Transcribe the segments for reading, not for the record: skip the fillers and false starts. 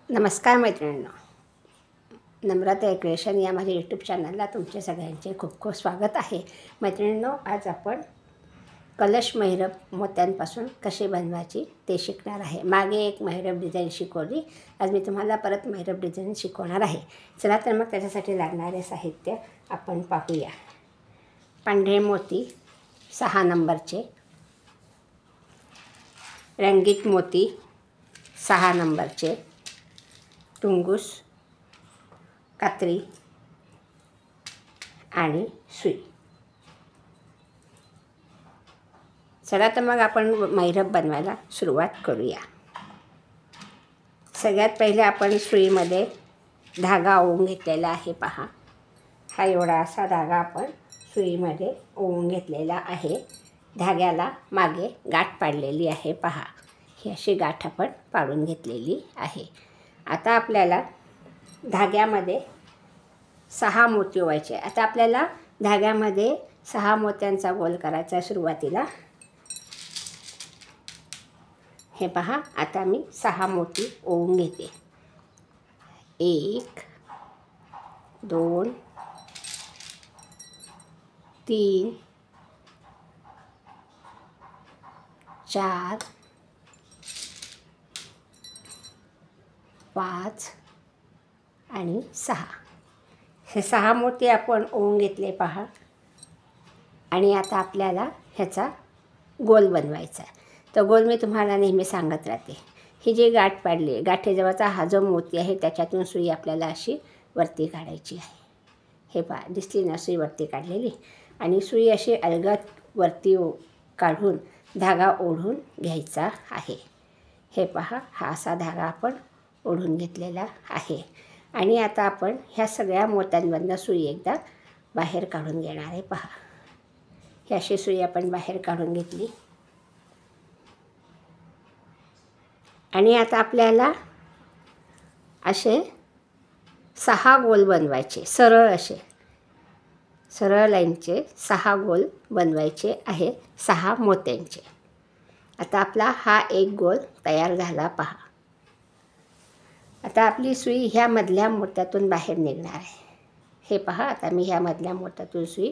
नमस्कार मैत्रिणींनो, नम्रता क्रिएशन या माझ्या यूट्यूब चॅनलला तुमचे सगळ्यांचे खूप खूप स्वागत आहे. मैत्रिणींनो, आज आपण कलश मैरप मोत्यांपासून कसे बनवायची ते शिकणार आहे. मागे एक मैरप डिझाईन शिकवली, आज मी तुम्हाला परत मैरप डिझाईन शिकवणार आहे. चला तर मग त्याच्यासाठी लागणारे साहित्य आपण पाहूया. पांढरे मोती 6 नंबरचे, रंगीत मोती 6 नंबरचे, टुंगूस, कात्री आणि सुई. चला तर मग आपण मैरप बनवायला सुरुवात करूया. सगळ्यात पहिले आपण सुईमध्ये धागा ओवून घेतलेला आहे. पहा, हा एवढा असा धागा आपण सुईमध्ये ओवून घेतलेला आहे. धाग्याला मागे गाठ पाडलेली आहे. पहा, ही अशी गाठ आपण पाडून घेतलेली आहे. आता आपल्याला धाग्यामध्ये 6 मोती ओवायचे. आता आपल्याला धाग्यामध्ये 6 मोत्यांचा गोल करायचा सुरुवातीला. हे पहा, आता मी 6 मोती ओवून घेते. 1 2 3 4 5 आणि 6. हे 6 मोती आपण ओवून घेतले. पहा, आणि आता आपल्याला ह्याचा गोल बनवायचा आहे. तर गोल मी तुम्हाला नेहमी सांगत राहते. ही जी गाठ पाडली, गाठीजवळचा हा जो मोती आहे त्याच्यातून सुई आपल्याला अशी वरती काढायची आहे. हे पहा, दिसली ना सुई वरती काढलेली. आणि सुई अशी अलगद वरती काढून धागा ओढून घ्यायचा आहे. हे पहा, हा असा धागा आपण ओढून घेतलेला आहे. आणि आता आपण ह्या सगळ्या मोत्यांमधनं सुई एकदा बाहेर काढून घेणार आहे. पहा, ही अशी सुई आपण बाहेर काढून घेतली. आणि आता आपल्याला असे 6 गोल बनवायचे. सरळ लाईनचे 6 गोल बनवायचे आहे, 6 मोत्यांचे. आता आपला हा एक गोल तयार झाला. पहा, आता आपली सुई ह्या मधल्या मोत्यातून बाहेर निघणार आहे. हे पहा, आता मी ह्या मधल्या मोत्यातून सुई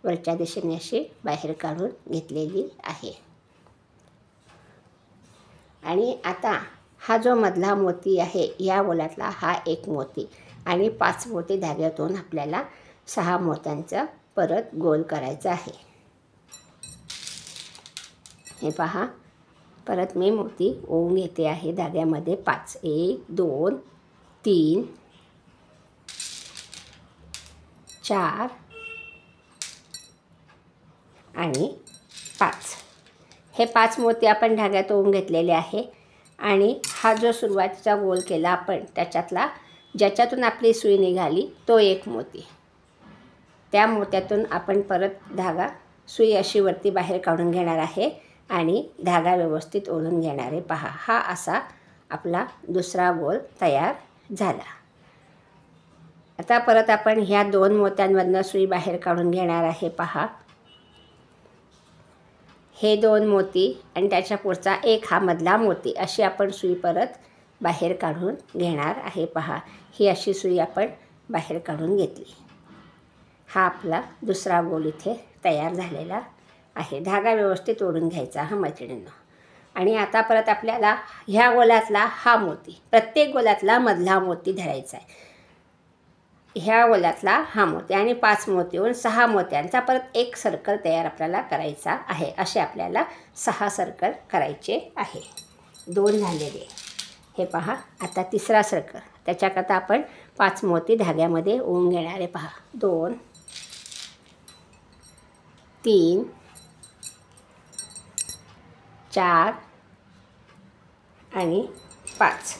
वरच्या दिशेने अशी बाहेर काढून घेतलेली आहे. आणि आता हा जो मधला मोती आहे, या गोलातला हा एक मोती आणि 5 मोती धाग्यातून आपल्याला 6 मोत्यांचा परत गोल करायचा आहे. हे पहा, परत मी मोती ओवून घेते आहे धाग्यामध्ये 5. 1 2 3 4 आणि 5. हे 5 मोती आपण धाग्यात ओवून घेतलेले आहे. आणि हा जो सुरुवातीचा गोल केला आपण, त्याच्यातला ज्याच्यातून आपली सुई निघाली तो एक मोती, त्या मोत्यातून आपण परत धागा सुई अशी वरती बाहेर काढून घेणार आहे आणि धागा व्यवस्थित ओढून घेणार आहे. पहा, हा असा आपला दुसरा गोल तयार झाला. आता परत आपण ह्या 2 मोत्यांमधनं सुई बाहेर काढून घेणार आहे. पहा, हे 2 मोती आणि त्याच्या पुढचा एक हा मधला मोती, अशी आपण सुई परत बाहेर काढून घेणार आहे. पहा, ही अशी सुई आपण बाहेर काढून घेतली. हा आपला दुसरा गोल इथे तयार झालेला आहे. धागा व्यवस्थित ओढून घ्यायचा हा मैत्रिणींनो. आणि आता परत आपल्याला ह्या गोलातला हा मोती, प्रत्येक गोलातला मधला मोती धरायचा आहे. ह्या गोलातला हा मोती आणि 5 मोतीहून 6 मोत्यांचा परत एक सर्कल तयार आपल्याला करायचा आहे. असे आपल्याला 6 सर्कल करायचे आहे. 2 झालेले. हे पहा, आता तिसरा सर्कल. त्याच्याकरता आपण 5 मोती धाग्यामध्ये ओवून घेणार आहे. पहा, 2 3 4 आणि 5.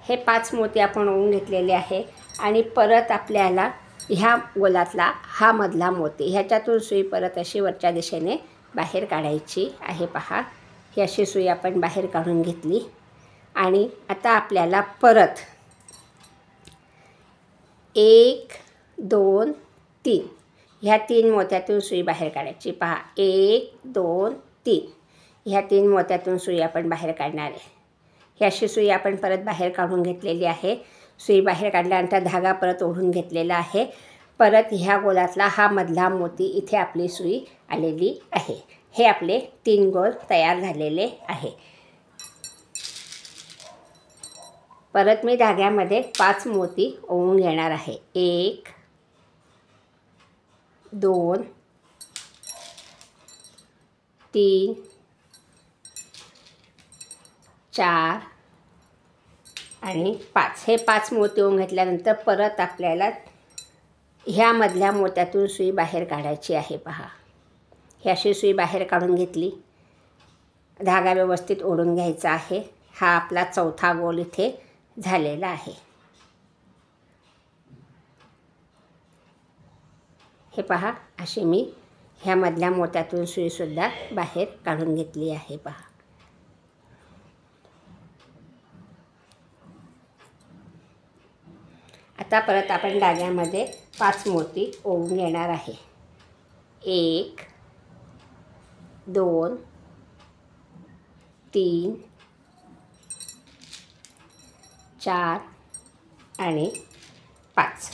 हे 5 मोती आपण ओवून घेतलेले आहे. आणि परत आपल्याला ह्या गोलातला हा मधला मोती, ह्याच्यातून सुई परत अशी वरच्या दिशेने बाहेर काढायची आहे. पहा, ही अशी सुई आपण बाहेर काढून घेतली. आणि आता आपल्याला परत 1 2 3 ह्या 3 मोत्यातून सुई बाहेर काढायची. पहा, 1 2 3 ह्या 3 मोत्यातून सुई आपण बाहेर काढणार आहे. ही अशी सुई आपण परत बाहेर काढून घेतलेली आहे. सुई बाहेर काढल्यानंतर धागा परत ओढून घेतलेला आहे. परत ह्या गोलातला हा मधला मोती इथे आपली सुई आलेली आहे. हे आपले 3 गोल तयार झालेले आहे. परत मी धाग्यामध्ये 5 मोती ओवून घेणार आहे. 1 2 3 4 आणि 5. हे 5 मोती ओवून घेतल्यानंतर परत आपल्याला ह्या मधल्या मोत्यातून सुई बाहेर काढायची आहे. पहा, ही अशी सुई बाहेर काढून घेतली. धागा व्यवस्थित ओढून घ्यायचा आहे. हा आपला चौथा गोल इथे झालेला आहे. हे पहा, अशी मी ह्या मधल्या मोत्यातून सुईसुद्धा बाहेर काढून घेतली आहे. पहा, आता परत आपण धाग्यामध्ये 5 मोती ओवून घेणार आहे. 1 2 3 4 आणि 5.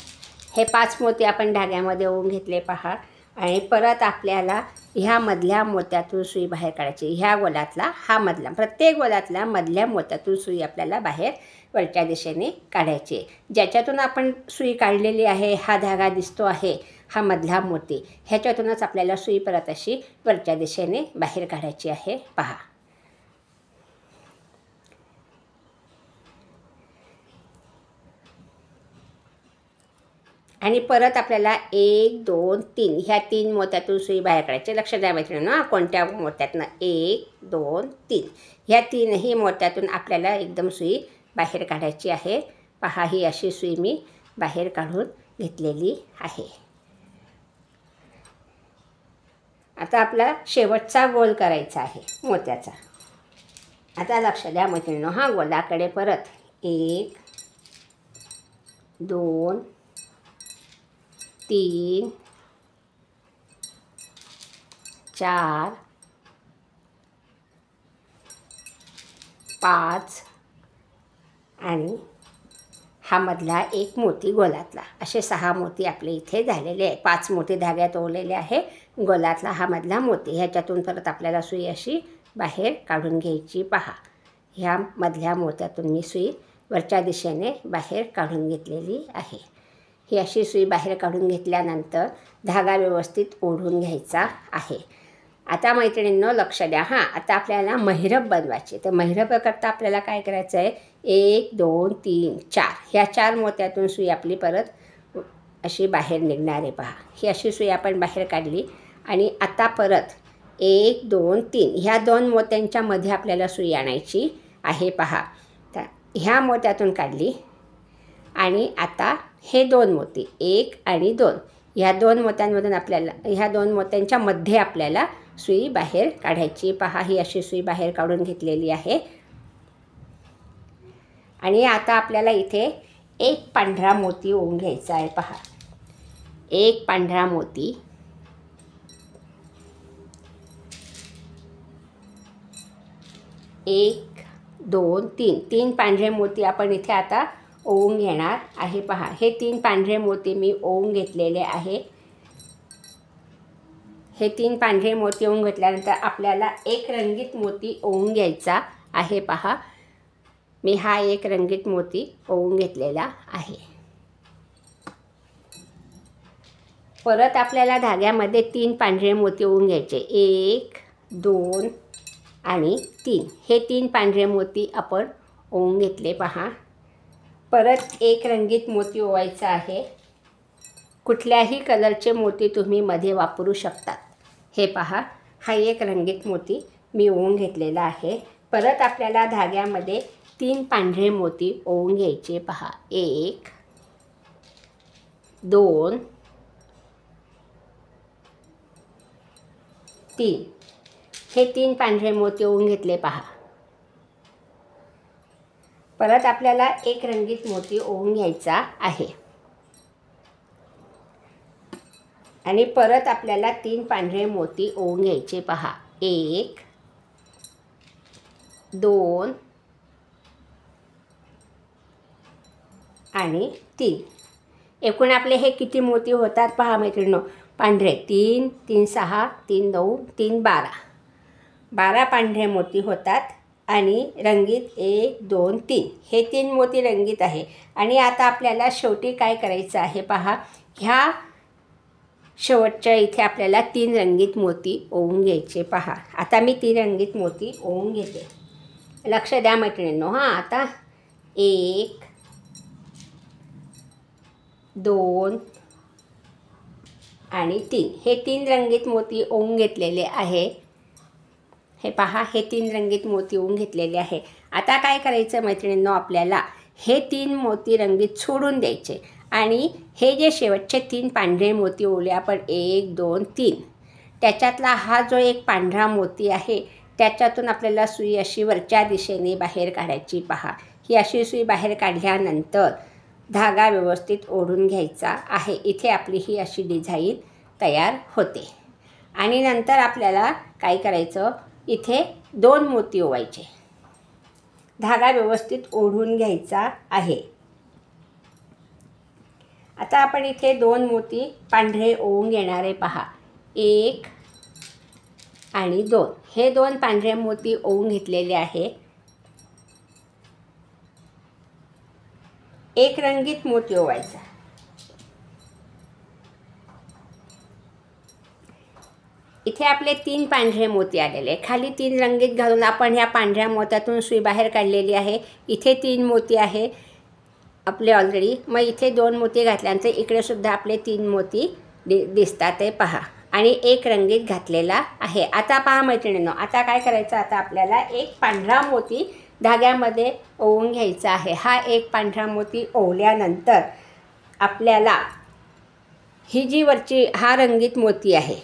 हे 5 मोती आपण धाग्यामध्ये ओवून घेतले. पहा, आणि परत आपल्याला ह्या मधल्या मोत्यातून सुई बाहेर काढायची. ह्या गोलातला हा मधला, प्रत्येक गोलातल्या मधल्या मोत्यातून सुई आपल्याला बाहेर वरच्या दिशेने काढायची. ज्याच्यातून आपण सुई काढलेली आहे, हा धागा दिसतो आहे, हा मधला मोती, ह्याच्यातूनच आपल्याला सुई परत अशी वरच्या दिशेने बाहेर काढायची आहे. पहा, आणि परत आपल्याला 1 2 3 ह्या 3 मोत्यातून सुई बाहेर काढायची. लक्ष द्या मैत्रिणींनो, कोणत्या मोत्यातनं 1 2 3 ह्या 3ही मोत्यातून आपल्याला एकदम सुई बाहेर काढायची आहे. पहा, ही अशी सुई मी बाहेर काढून घेतलेली आहे. आता आपला शेवटचा गोल करायचा आहे मोत्याचा. आता लक्ष द्या मैत्रिणींनो, हा गोलाकडे परत 1 2 3 4 5 आणि हा मधला एक मोती गोलातला, असे 6 मोती आपले इथे झालेले आहे. 5 मोती धाग्यात ओवलेले आहे. गोलातला हा मधला मोती, ह्याच्यातून परत आपल्याला सुई अशी बाहेर काढून घ्यायची. पहा, ह्या मधल्या मोत्यातून मी सुई वरच्या दिशेने बाहेर काढून घेतलेली आहे. ही अशी सुई बाहेर काढून घेतल्यानंतर धागा व्यवस्थित ओढून घ्यायचा आहे. आता मैत्रिणींनो लक्ष द्या, आता आपल्याला महिरप बनवायची. तर महिरपकरता आपल्याला काय करायचं आहे, 1 2 3 4 ह्या 4 मोत्यातून सुई आपली परत अशी बाहेर निघणार आहे. पहा, ही अशी सुई आपण बाहेर काढली आणि आता परत 1 2 3 ह्या 2 मोत्यांच्या मध्ये आपल्याला सुई आणायची आहे. पहा, तर ह्या मोत्यातून काढली आणि आता हे 2 मोती 1 आणि 2 ह्या 2 मोत्यांमधून आपल्याला ह्या 2 मोत्यांच्या मध्ये आपल्याला सुई बाहेर काढायची. पहा, ही अशी सुई बाहेर काढून घेतलेली आहे. आणि आता आपल्याला इथे एक पांढरा मोती ओवून घ्यायचा आहे. पहा, एक पांढरा मोती, 1 2 3 3 पांढरे मोती आपण इथे आता ओवून घेणार आहे. पहा, हे 3 पांढरे मोती मी ओवून घेतलेले आहे. हे 3 पांढरे मोती ओवून घेतल्यानंतर आपल्याला एक रंगीत मोती ओवून घ्यायचा आहे. पहा, मी हा एक रंगीत मोती ओवून घेतलेला आहे. परत आपल्याला धाग्यामध्ये 3 पांढरे मोती ओवून घ्यायचे. 1 2 आणि 3 हे 3 पांढरे मोती आपण ओवून घेतले. पहा, परत एक रंगीत मोती ओवायचा आहे. कुठल्याही कलरचे मोती तुम्ही मध्ये वापरू शकतात. हे पहा, हा एक रंगीत मोती मी ओवून घेतलेला आहे. परत आपल्याला धाग्यामध्ये 3 पांढरे मोती ओवून घ्यायचे. पहा, 1 2 3 हे 3 पांढरे मोती ओवून घेतले. पहा, परत आपल्याला एक रंगीत मोती ओवून घ्यायचा आहे आणि परत आपल्याला 3 पांढरे मोती ओवून घ्यायचे. पहा, 1 2 आणि 3. एकूण आपले हे किती मोती होतात पहा मैत्रिणींनो. पांढरे 3, 3 6, 3 9, 3 12. 12 पांढरे मोती होतात आणि रंगीत 1 2 3. हे 3 मोती रंगीत आहे. आणि आता आपल्याला शेवटी काय करायचं आहे पहा. ह्या शेवटच्या इथे आपल्याला 3 रंगीत मोती ओवून घ्यायचे पहा. आता मी 3 रंगीत मोती ओवून घेते. लक्ष द्या मैत्रिणींनो. हां, आता 1 2 आणि 3. हे 3 रंगीत मोती ओवून घेतलेले आहे. हे पहा, हे 3 रंगीत मोती ओवून घेतलेले आहे. आता काय करायचं मैत्रिणींनो, आपल्याला हे 3 मोती रंगीत सोडून द्यायचे आणि हे जे शेवटचे 3 पांढरे मोती ओवले आपण 1 2 3, त्याच्यातला हा जो एक पांढरा मोती आहे त्याच्यातून आपल्याला सुई अशी वरच्या दिशेने बाहेर काढायची पहा. ही अशी सुई बाहेर काढल्यानंतर धागा व्यवस्थित ओढून घ्यायचा आहे. इथे आपली ही अशी डिझाईन तयार होते. आणि नंतर आपल्याला काय करायचं, इथे 2 मोती ओवायचे. धागा व्यवस्थित ओढून घ्यायचा आहे. आता आपण इथे 2 मोती पांढरे ओवून घेणार आहे पहा. 1 आणि 2. हे 2 पांढरे मोती ओवून घेतलेले आहे. एक रंगीत मोती ओवायचा. इथे आपले 3 पांढरे मोती आलेले. खाली 3 रंगीत घालून आपण ह्या पांढऱ्या मोत्यातून सुई बाहेर काढलेली आहे. इथे 3 मोती आहे आपले ऑलरेडी. मग इथे 2 मोती घातल्यानंतर इकडे सुद्धा आपले 3 मोती दिसतात आहे पहा. आणि एक रंगीत घातलेला आहे. आता पहा मैत्रिणींनो, आता काय करायचं, आता आपल्याला एक पांढरा मोती धाग्यामध्ये ओवून घ्यायचा आहे. हा एक पांढरा मोती ओवल्यानंतर आपल्याला ही जी वरची हा रंगीत मोती आहे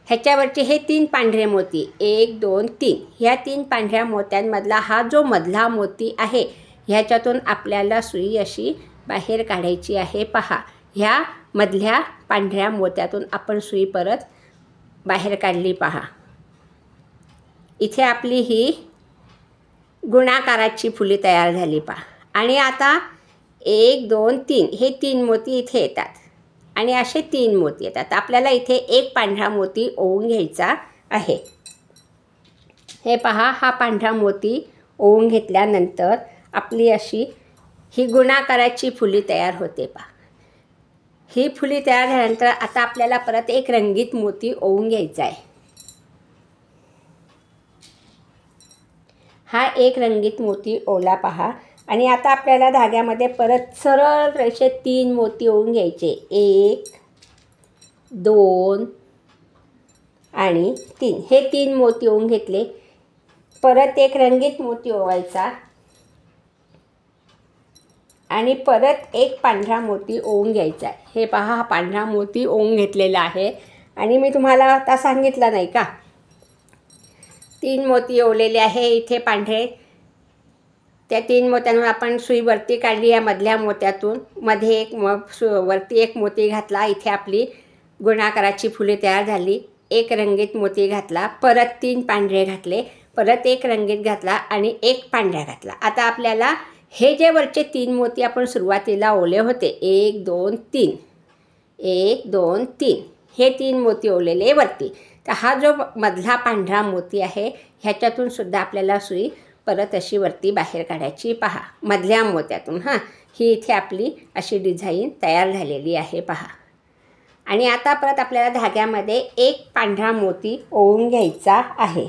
ह्याच्यावरचे हे 3 पांढरे मोती 1 2 3, ह्या 3 पांढऱ्या मोत्यांमधला हा जो मधला मोती आहे ह्याच्यातून आपल्याला सुई अशी बाहेर काढायची आहे पहा. ह्या मधल्या पांढऱ्या मोत्यातून आपण सुई परत बाहेर काढली पहा. इथे आपली ही गुणाकाराची फुली तयार झाली पहा. आणि आता 1 2 3 हे 3 मोती इथे येतात आणि असे 3 मोती येतात. आपल्याला इथे एक पांढरा मोती ओवून घ्यायचा आहे. हे पहा, हा पांढरा मोती ओवून घेतल्यानंतर आपली अशी ही गुणाकाराची फुली तयार होते पहा. ही फुली तयार झाल्यानंतर आता आपल्याला परत एक रंगीत मोती ओवून घ्यायचा आहे. हा एक रंगीत मोती ओवला पहा. आणि आता आपल्याला धाग्यामध्ये परत सरळ रेषेत 3 मोती ओवून घ्यायचे. 1 2 आणि 3. हे 3 मोती ओवून घेतले. परत एक रंगीत मोती ओवायचा आणि परत एक पांढरा मोती ओवून घ्यायचा आहे. हे पहा, हा पांढरा मोती ओवून घेतलेला आहे. आणि मी तुम्हाला आता सांगितलं नाही का, 3 मोती ओवलेले आहे इथे पांढरे. त्या 3 मोत्यांवर आपण सुई वरती काढली. या मधल्या मोत्यातून मध्ये एक वरती एक मोती घातला. इथे आपली गुणाकाराची फुले तयार झाली. एक रंगीत मोती घातला, परत 3 पांढरे घातले, परत एक रंगीत घातला आणि एक पांढरा घातला. आता आपल्याला हे जे वरचे 3 मोती आपण सुरुवातीला ओवले होते 1 2 3 1 2 3, हे 3 मोती ओवलेले वरती. तर हा जो मधला पांढरा मोती आहे ह्याच्यातून सुद्धा आपल्याला सुई परत अशी वरती बाहेर काढायची पहा, मधल्या मोत्यातून. हां, ही इथे आपली अशी डिझाईन तयार झालेली आहे पहा. आणि आता परत आपल्याला धाग्यामध्ये एक पांढरा मोती ओवून घ्यायचा आहे.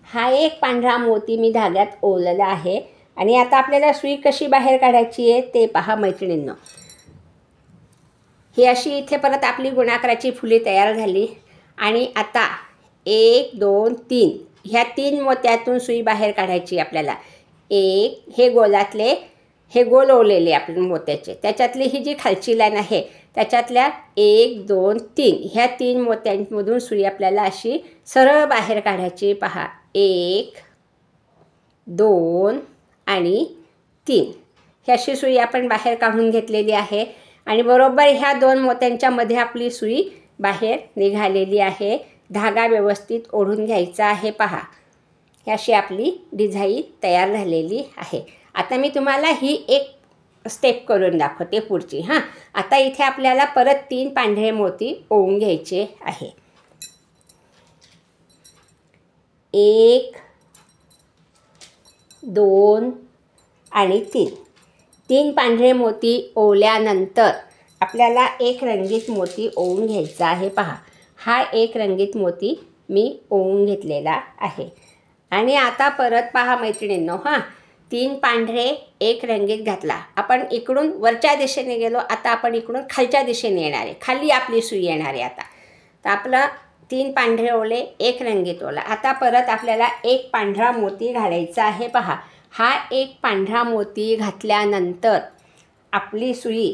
हा एक पांढरा मोती मी धाग्यात ओवलेला आहे. आणि आता आपल्याला सुई कशी बाहेर काढायची आहे ते पहा मैत्रिणींनो. ही अशी इथे परत आपली गुणाकाराची फुली तयार झाली. आणि आता 1 2 3 ह्या 3 मोत्यातून सुई बाहेर काढायची आपल्याला. एक हे गोलातले हे गोल ओवलेले आपण मोत्याचे, त्याच्यातली ही जी खालची लाईन आहे त्याच्यातल्या 1 2 3 ह्या 3 मोत्यांमधून सुई आपल्याला अशी सरळ बाहेर काढायची पहा. 1 2 आणि 3 ही अशी सुई आपण बाहेर काढून घेतलेली आहे. आणि बरोबर ह्या 2 मोत्यांच्या मध्ये आपली सुई बाहेर निघालेली आहे. धागा व्यवस्थित ओढून घ्यायचा आहे पहा. ही अशी आपली डिझाईन तयार झालेली आहे. आता मी तुम्हाला ही एक स्टेप करून दाखवते पुढची. हां, आता इथे आपल्याला परत 3 पांढरे मोती ओवून घ्यायचे आहे. 1 2 आणि 3. 3 पांढरे मोती ओवल्यानंतर आपल्याला एक रंगीत मोती ओवून घ्यायचा आहे. पहा, हा एक रंगीत मोती मी ओवून घेतलेला आहे. आणि आता परत पहा मैत्रिणींनो, हां, 3 पांढरे एक रंगीत घातला. आपण इकडून वरच्या दिशेने गेलो, आता आपण इकडून खालच्या दिशेने येणार आहे. खाली आपली सुई येणार आहे आता. तर आपलं 3 पांढरे ओवले, एक रंगीत ओवला. आता परत आपल्याला एक पांढरा मोती घालायचा आहे. पहा, हा एक पांढरा मोती घातल्यानंतर आपली सुई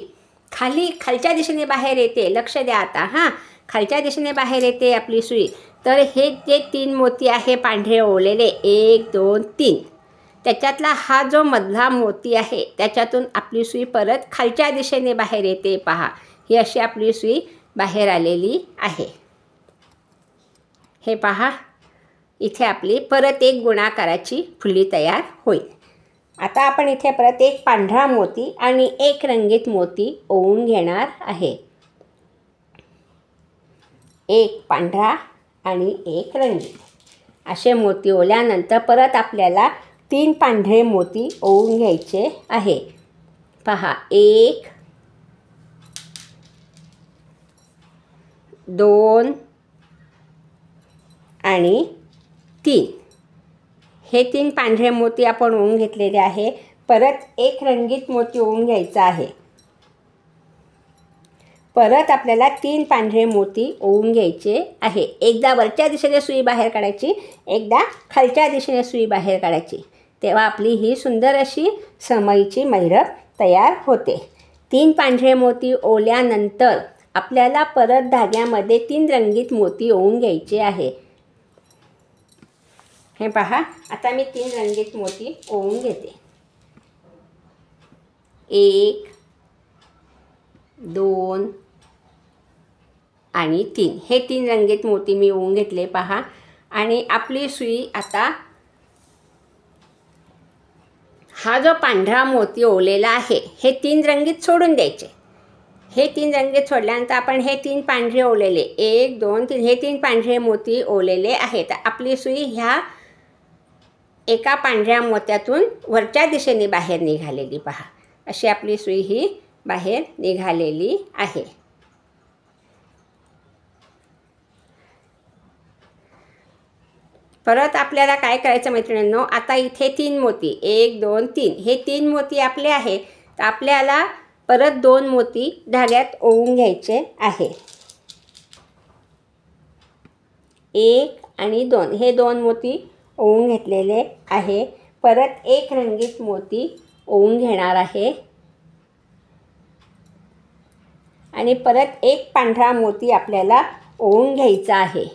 खालच्या दिशेने बाहेर येते. लक्ष द्या आता. हां, खालच्या दिशेने बाहेर येते आपली सुई. तर हे जे 3 मोती आहे पांढरे ओवलेले, 1 2 3, त्याच्यातला हा जो मधला मोती आहे त्याच्यातून आपली सुई परत खालच्या दिशेने बाहेर येते. पहा, ही अशी आपली सुई बाहेर आलेली आहे. हे पहा, इथे आपली परत एक गुणाकाराची फुली तयार होईल. आता आपण इथे परत एक पांढरा मोती आणि एक रंगीत मोती ओवून घेणार आहे. एक पांढरा आणि एक रंगीत असे मोती ओवल्यानंतर परत आपल्याला 3 पांढरे मोती ओवून घ्यायचे आहे. पहा, 1 2 आणि 3. हे 3 पांढरे मोती आपण ओवून घेतलेले आहे. परत एक रंगीत मोती ओवून घ्यायचा आहे. परत आपल्याला 3 पांढरे मोती ओवून घ्यायचे आहे. एकदा वरच्या दिशेने सुई बाहेर काढायची, एकदा खालच्या दिशेने सुई बाहेर काढायची. तेव्हा आपली ही सुंदर अशी समईची मैरप तयार होते. 3 पांढरे मोती ओवल्यानंतर आपल्याला परत धाग्यामध्ये 3 रंगीत मोती ओवून घ्यायचे आहे. हे पहा, आता मी 3 रंगीत मोती ओवून घेते. 1 2 आणि 3. हे 3 रंगीत मोती मी ओवून घेतले. पहा, आणि आपली सुई आता हा जो पांढरा मोती ओवलेला आहे हे 3 रंगीत सोडून द्यायचे. हे 3 रंगीत सोडल्यानंतर आपण हे 3 पांढरे ओवलेले, 1 2 3, हे 3 पांढरे मोती ओवलेले आहेत. आपली सुई ह्या एका पांढऱ्या मोत्यातून वरच्या दिशेने बाहेर निघालेली. पहा, अशी आपली सुई ही बाहेर निघालेली आहे. परत आपल्याला काय करायचं मैत्रिणींनो, आता इथे 3 मोती, 1 2 3, हे 3 मोती आपले आहे. तर आपल्याला परत 2 मोती धाग्यात ओवून घ्यायचे आहे. 1 आणि 2, हे 2 मोती ओवून घेतलेले आहे. परत एक रंगीत मोती ओवून घेणार आहे आणि परत एक पांढरा मोती आपल्याला ओवून घ्यायचा आहे.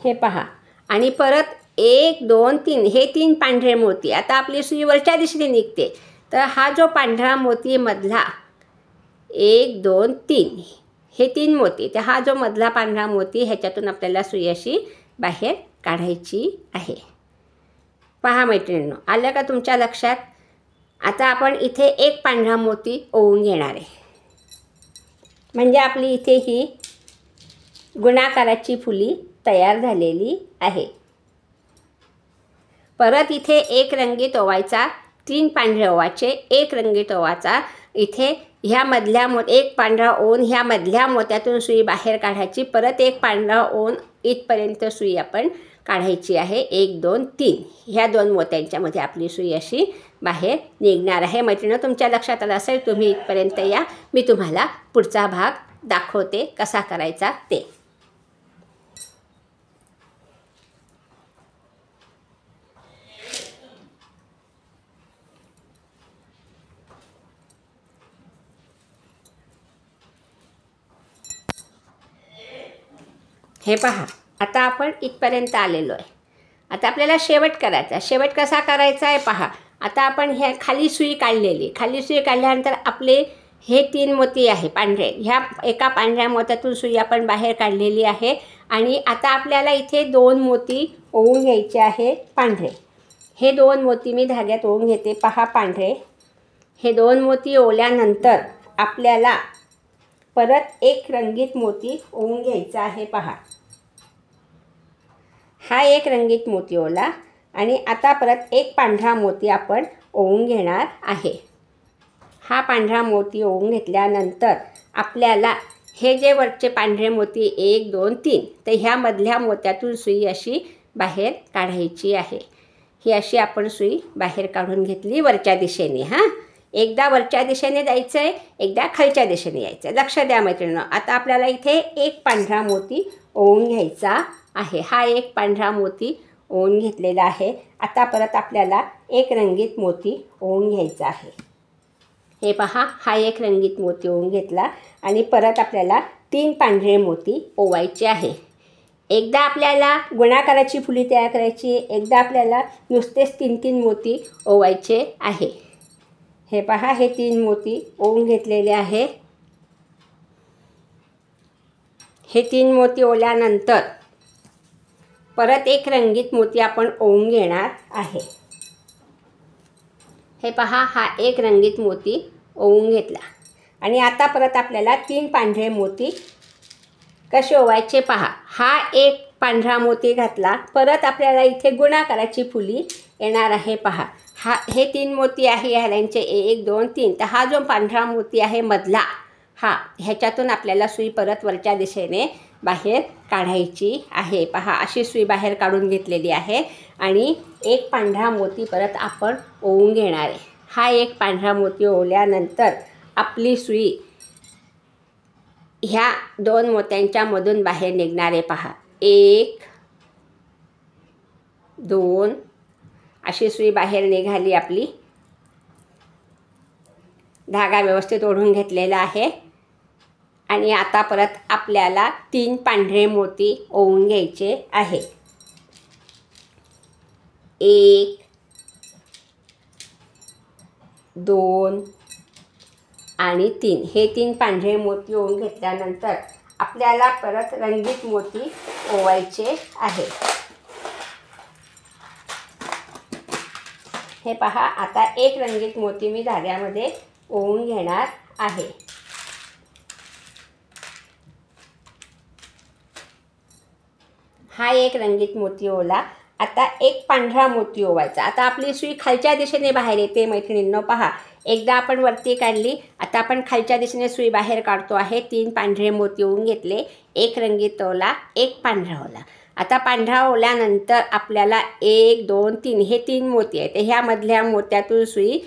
हे पहा, आणि परत 1 2 3, हे 3 पांढरे मोती. आता आपली सुई वरच्या दिशेने निघते. तर हा जो पांढरा मोती मधला 1 2 3, हे 3 मोती, तर हा जो मधला पांढरा मोती ह्याच्यातून आपल्याला सुई अशी बाहेर काढायची आहे. पहा मैत्रिणींनो, आलं का तुमच्या लक्षात? आता आपण इथे एक पांढरा मोती ओवून घेणार आहे. म्हणजे आपली इथे ही गुणाकाराची फुली तयार झालेली आहे. परत इथे एक रंगीत ओवायचा, 3 पांढरे ओवायचे, एक रंगीत ओवायचा. इथे ह्या मधल्या एक पांढरा ओवून ह्या मधल्या मोत्यातून सुई बाहेर काढायची. परत एक पांढरा ओवून इथपर्यंत सुई आपण काढायची आहे. 1 2 3, ह्या 2 मोत्यांच्यामध्ये आपली सुई अशी बाहेर निघणार आहे. मैत्रिणी, तुमच्या लक्षात आलं असेल, तुम्ही इथपर्यंत या. मी तुम्हाला पुढचा भाग दाखवते कसा करायचा ते. हे पहा, आता आपण इथपर्यंत आलेलो आहे. आता आपल्याला शेवट करायचा. शेवट कसा करायचा आहे पहा. आता आपण ह्या खाली सुई काढलेली, खाली सुई काढल्यानंतर आपले हे 3 मोती आहे पांढरे, ह्या एका पांढऱ्या मोत्यातून सुई आपण बाहेर काढलेली आहे. आणि आता आपल्याला इथे 2 मोती ओवून घ्यायचे आहे पांढरे. हे 2 मोती मी धाग्यात ओवून घेते पहा पांढरे. हे 2 मोती ओवल्यानंतर आपल्याला परत एक रंगीत मोती ओवून घ्यायचा आहे पहा. हा एक रंगीत मोती ओवला आणि आता परत एक पांढरा मोती आपण ओवून घेणार आहे. हा पांढरा मोती ओवून घेतल्यानंतर आपल्याला हे जे वरचे पांढरे मोती 1 2 3 तर ह्या मधल्या मोत्यातून सुई अशी बाहेर काढायची आहे. ही अशी आपण सुई बाहेर काढून घेतली वरच्या दिशेने. हां, एकदा वरच्या दिशेने जायचं आहे, एकदा खालच्या दिशेने यायचं आहे. लक्ष द्या मैत्रिणींनो. आता आपल्याला इथे एक पांढरा मोती ओवून घ्यायचा आहे. हा एक पांढरा मोती ओवून घेतलेला आहे. आता परत आपल्याला एक रंगीत मोती ओवून घ्यायचा आहे. हे पहा, हा एक रंगीत मोती ओवून घेतला आणि परत आपल्याला 3 पांढरे मोती ओवायचे आहे. एकदा आपल्याला गुणाकाराची फुली तयार करायची, एकदा आपल्याला नुसतेच 3-3 मोती ओवायचे आहे. हे पहा, हे 3 मोती ओवून घेतलेले आहे. हे 3 मोती ओवल्यानंतर परत एक रंगीत मोती आपण ओवून घेणार आहे. हे पहा, हा एक रंगीत मोती ओवून घेतला आणि आता परत आपल्याला 3 पांढरे मोती कसे ओवायचे पहा. हा एक पांढरा मोती घातला, परत आपल्याला इथे गुणाकाराची फुली येणार आहे पहा. हे 3 मोती आहे, ह्या लाईनचे 1 2 3. तर हा जो पांढरा मोती आहे मधला, ह्याच्यातून आपल्याला सुई परत वरच्या दिशेने बाहेर काढायची आहे पहा. अशी सुई बाहेर काढून घेतलेली आहे आणि एक पांढरा मोती परत आपण ओवून घेणार आहे. हा एक पांढरा मोती ओवल्यानंतर आपली सुई ह्या 2 मोत्यांच्या मधून बाहेर निघणार आहे पहा. 1 2 अशी सुई बाहेर निघाली आपली. धागा व्यवस्थित ओढून घेतलेला आहे आणि आता परत आपल्याला 3 पांढरे मोती ओवून घ्यायचे आहे. 1 2 आणि 3. हे 3 पांढरे मोती ओवून घेतल्यानंतर आपल्याला परत रंगीत मोती ओवायचे आहे. हे पहा, आता एक रंगीत मोती मी धाग्यामध्ये ओवून घेणार आहे. हा एक रंगीत मोती ओवला. आता एक पांढरा मोती ओवायचा. आता आपली सुई खालच्या दिशेने बाहेर येते मैत्रिणींनो पहा. एकदा आपण वरती काढली, आता आपण खालच्या दिशेने सुई बाहेर काढतो आहे. 3 पांढरे मोती ओवून घेतले, एक रंगीत ओवला, एक पांढरा ओवला. आता पांढरा ओवल्यानंतर आपल्याला 1 2 3 हे 3 मोती आहेत. ह्या मधल्या मोत्यातून सुई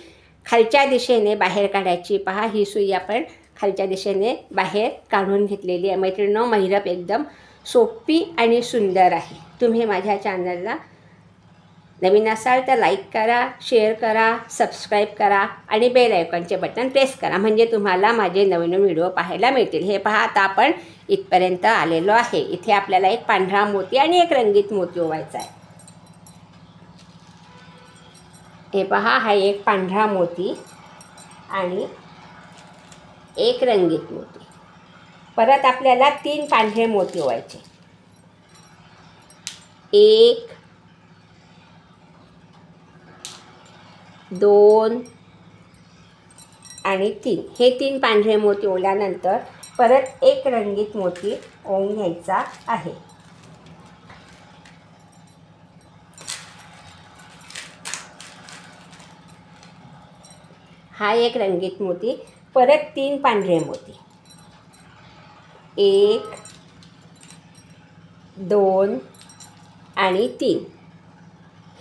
खालच्या दिशेने बाहेर काढायची पहा. ही सुई आपण खालच्या दिशेने बाहेर काढून घेतलेली आहे मैत्रिणींनो. महिरप एकदम सोपी आणि सुंदर आहे. तुम्ही माझ्या चॅनलला नवीन असाल तर लाईक करा, शेअर करा, सबस्क्राईब करा आणि बेल आयकॉनचे बटन प्रेस करा, म्हणजे तुम्हाला माझे नवीन व्हिडिओ पाहायला मिळतील. हे पहा, आता आपण इथपर्यंत आलेलो आहे. इथे आपल्याला एक पांढरा मोती आणि एक रंगीत मोती ओवायचा आहे. हे पहा, हा एक पांढरा मोती आणि एक रंगीत मोती. परत आपल्याला 3 पांढरे मोती ओवायचे. 1 2 आणि 3. हे 3 पांढरे मोती ओवल्यानंतर परत एक रंगीत मोती ओवून घ्यायचा आहे. हा एक रंगीत मोती, परत 3 पांढरे मोती. 1 2 आणि 3.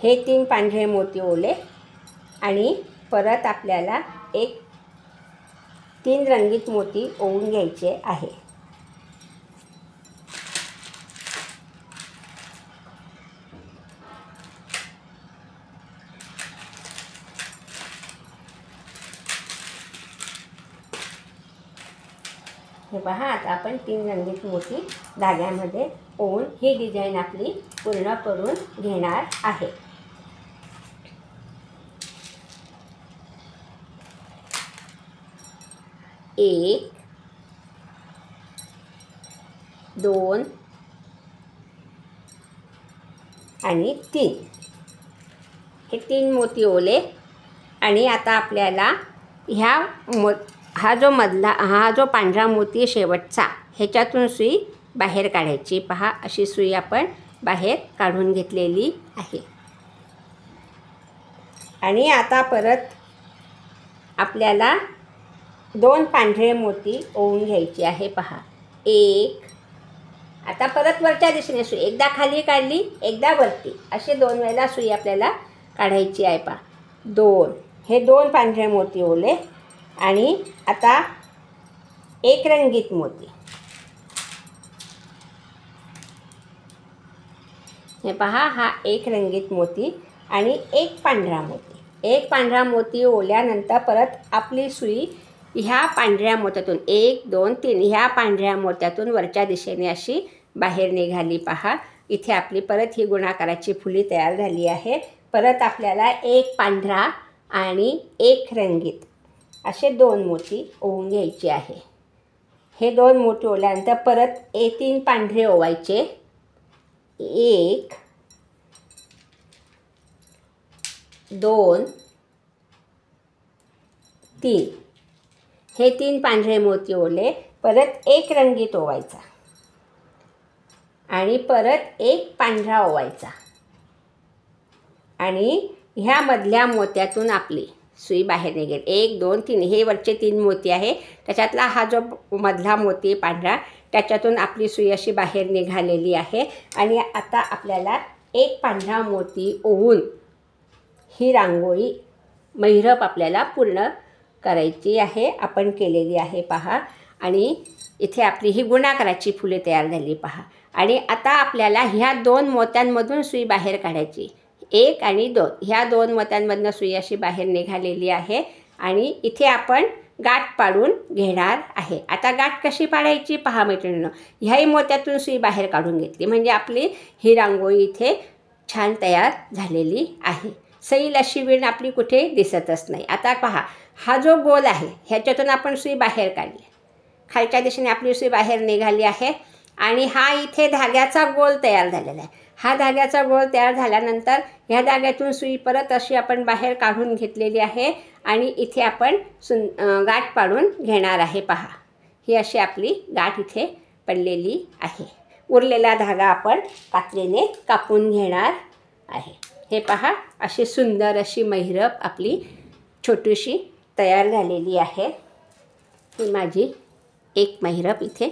हे 3 पांढरे मोती ओवले आणि परत आपल्याला 3 रंगीत मोती ओवून घ्यायचे आहे. हे पहा, आता आपण 3 रंगीत मोती धाग्यामध्ये ओवून ही डिझाईन आपली पूर्ण करून घेणार आहे. एक 2 आणि 3. हे 3 मोती ओले आणि आता आपल्याला हा जो पांढरा मोती शेवटचा ह्याच्यातून सुई बाहेर काढायची. पहा, अशी सुई आपण बाहेर काढून घेतलेली आहे. आणि आता परत आपल्याला 2 पांढरे मोती ओवून घ्यायचे आहे. पहा, एक, आता परत वरच्या दिशेने सुई एकदा खाली काढली, एकदा वरती, असे 2 वेळेला सुई आपल्याला काढायची आहे. पहा, 2, हे 2 पांढरे मोती ओले आणि आता एक रंगीत मोती. हे पहा, हा एक रंगीत मोती आणि एक पांढरा मोती. एक पांढरा मोती ओल्यानंतर परत आपली सुई ह्या पांढऱ्या मोत्यातून 1, 2, 3 ह्या पांढऱ्या मोत्यातून वरच्या दिशेने अशी बाहेर निघाली. पहा, इथे आपली परत ही गुणाकाराची फुली तयार झाली आहे. परत आपल्याला एक पांढरा आणि एक रंगीत असे 2 मोती ओवून घ्यायचे आहे. हे 2 मोती ओल्यानंतर परत 3 पांढरे ओवायचे. 1, 2, 3, हे 3 पांढरे मोती ओले. परत एक रंगीत ओवायचा आणि परत एक पांढरा ओवायचा आणि ह्या मधल्या मोत्यातून आपली सुई बाहेर निघेल. 1, 2, 3 हे वरचे 3 मोती आहे, त्याच्यातला हा जो मधला मोती पांढरा, त्याच्यातून आपली सुई अशी बाहेर निघालेली आहे. आणि आता आपल्याला एक पांढरा मोती ओवून ही रांगोळी महिरप आपल्याला पूर्ण करायची आहे. आपण केलेली आहे. पहा, आणि इथे आपली ही गुणाकाराची फुले तयार झाली. पहा, आणि आता आपल्याला ह्या 2 मोत्यांमधून सुई बाहेर काढायची. 1 आणि 2 ह्या 2 मोत्यांमधून सुई अशी बाहेर निघालेली आहे. आणि इथे आपण गाठ पाडून घेणार आहे. आता गाठ कशी पाडायची पहा मैत्रिणींनो, ह्याही मोत्यातून सुई बाहेर काढून घेतली म्हणजे आपली ही रांगोळी इथे छान तयार झालेली आहे. सैल अशी विण आपली कुठे दिसतच नाही. आता पहा, हा जो गोल आहे ह्याच्यातून आपण सुई बाहेर काढली, खालच्या दिशेने आपली सुई बाहेर निघाली आहे आणि हा इथे धाग्याचा गोल तयार झालेला आहे. हा धाग्याचा गोल तयार झाल्यानंतर ह्या धाग्यातून सुई परत अशी आपण बाहेर काढून घेतलेली आहे आणि इथे आपण गाठ पाडून घेणार आहे. पहा, ही अशी आपली गाठ इथे पडलेली आहे. उरलेला धागा आपण कात्रीने कापून घेणार आहे. हे पहा, अशी सुंदर अशी महिरप आपली छोटीशी तयार झालेली आहे. ही माझी एक महिरप इथे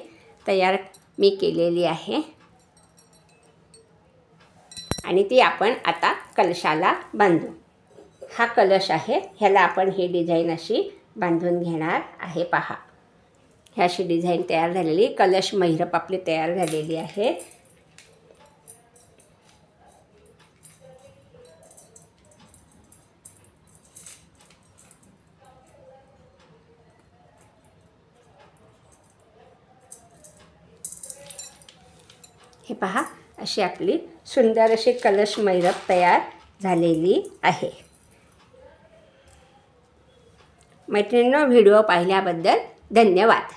तयार मी केलेली आहे आणि ती आपण आता कलशाला बांधू. हा कलश आहे, ह्याला आपण ही डिझाईन अशी बांधून घेणार आहे. पहा, ह्या अशी डिझाईन तयार झालेली कलश महिरप आपली तयार झालेली आहे. हे पहा, अशी आपली सुंदर अशी कलश महिरप तयार झालेली आहे. मैत्रिणींनो, व्हिडिओ पाहिल्याबद्दल धन्यवाद.